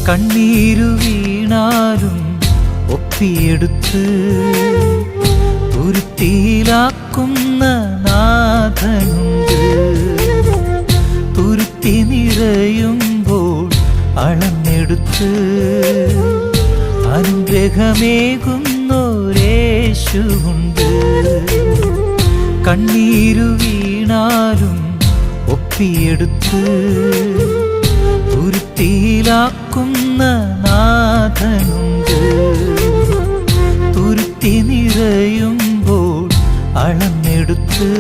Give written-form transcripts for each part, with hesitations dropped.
കണ്ണീരു വീണാലും ഒപ്പിയെടുത്ത് തുരുത്തിയിലാക്കുന്ന നാഥനുണ്ട്. തുരുത്തി നിറയുമ്പോൾ അളന്നെടുത്ത് അനുഗ്രഹമേകുന്നോരേശുവുണ്ട്. കണ്ണീരു വീണാലും ഒപ്പിയെടുത്ത് തുരുത്തിയിലാക്കുന്ന നാഥനുണ്ട്. തുരുത്തി നിറയുമ്പോൾ അളന്നെടുത്ത്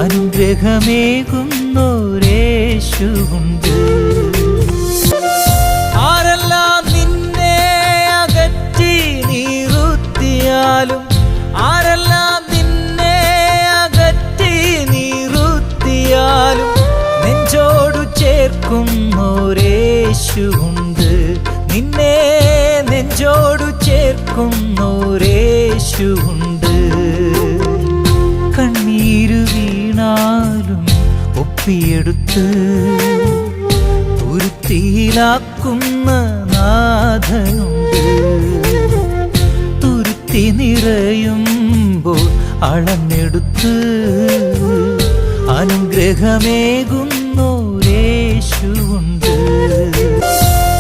അനുഗ്രഹമേകുന്നോരേശുവുണ്ട്. ആരെല്ലാം നിന്നെ അകറ്റി നിർത്തിയാലും, ആരെല്ലാം നിന്നെ അകറ്റി നിർത്തിയാലും നെഞ്ചോടു ചേർക്കുന്നോരേശുവുണ്ട്. നിന്നെ നെഞ്ചോടു ചേർക്കുന്നോരേശുവുണ്ട്. കണ്ണീരു വീണാലും ഒപ്പിയെടുത്ത് തുരുത്തിയിലാക്കുന്ന നാഥനുണ്ട്. തുരുത്തി നിറയുമ്പോൾ അളന്നെടുത്ത് അനുഗ്രഹമേകുന്നോരേശുവുണ്ട്.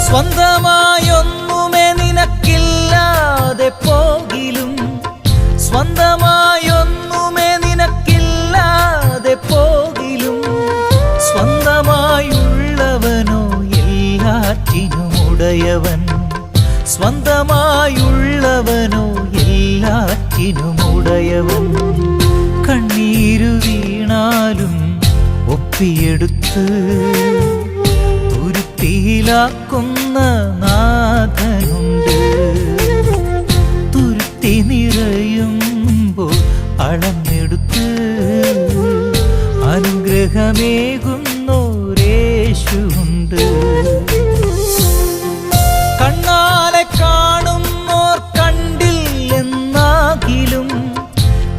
സ്വന്തമായൊന്നുമേ നിനക്കില്ലാതെ പോകിലും, സ്വന്തമായൊന്നുമേ നിനക്കില്ലാതെ പോകിലും, സ്വന്തമായുള്ളവനോ എല്ലാറ്റിനും ഉടയവൻ. സ്വന്തമായുള്ളവനോ എല്ലാറ്റിനും ഉടയവൻ. കണ്ണീരു വീണാലും ഒപ്പിയെടുത്ത് തുരുത്തിയിലാക്കുന്ന നാഥനുണ്ട്. തുരുത്തി നിറയുമ്പോൾ അളന്നെടുത്ത് അനുഗ്രഹമേകുന്നോരേശുവുണ്ട്. കണ്ണാലെ കാണുന്നോർ കണ്ടില്ലെന്നാകിലും,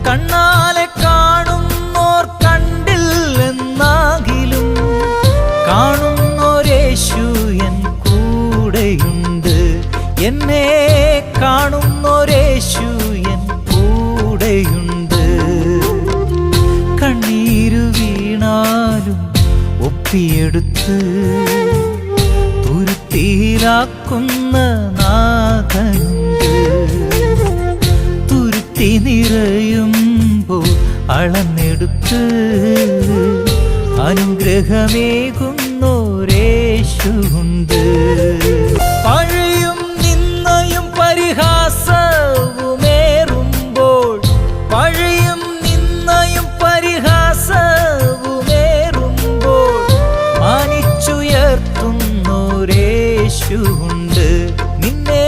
കണ്ണാലെ കാണുന്നോർ കണ്ടില്ലെന്നാകിലും കാണുന്നോരേശു എൻ കൂടെയുണ്ട്. എന്നെ കാണുന്നോരേശു എൻ കൂടെയുണ്ട്. കണ്ണീരു വീണാലും ഒപ്പിയെടുത്ത് തുരുത്തിയിലാക്കുന്ന നാഥനുണ്ട്. തുരുത്തി നിറയുമ്പോൾ അളന്നെടുത്ത് അനുഗ്രഹമേകുന്നോരേശുവുണ്ട്. പഴയും നിന്നയും പരിഹാസവുമേറുമ്പോൾ, പഴയും നിന്നയും പരിഹാസവുമേറുമ്പോൾ മാനിച്ചുയർത്തുന്നോരേശുവുണ്ട്. നിന്നെ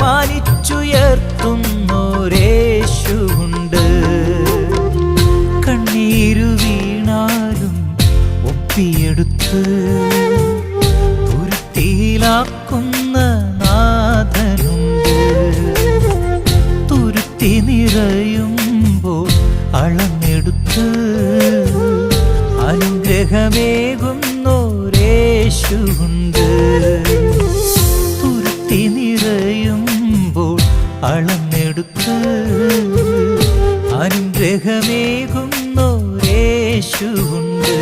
മാനിച്ചുയർത്തുന്നോരേശുവുണ്ട്. കണ്ണീരു വീണാലും ഒപ്പിയെടുത്ത് തുരുത്തിയിലാക്കുന്ന നാഥനുണ്ട്. തുരുത്തി നിറയുമ്പോൾ അളന്നെടുത്ത് അനുഗ്രഹമേകുന്നോരേശുവുണ്ട്. തുരുത്തി നിറയുമ്പോൾ അളന്നെടുത്ത് അനുഗ്രഹമേകുന്നോരേശുവുണ്ട്.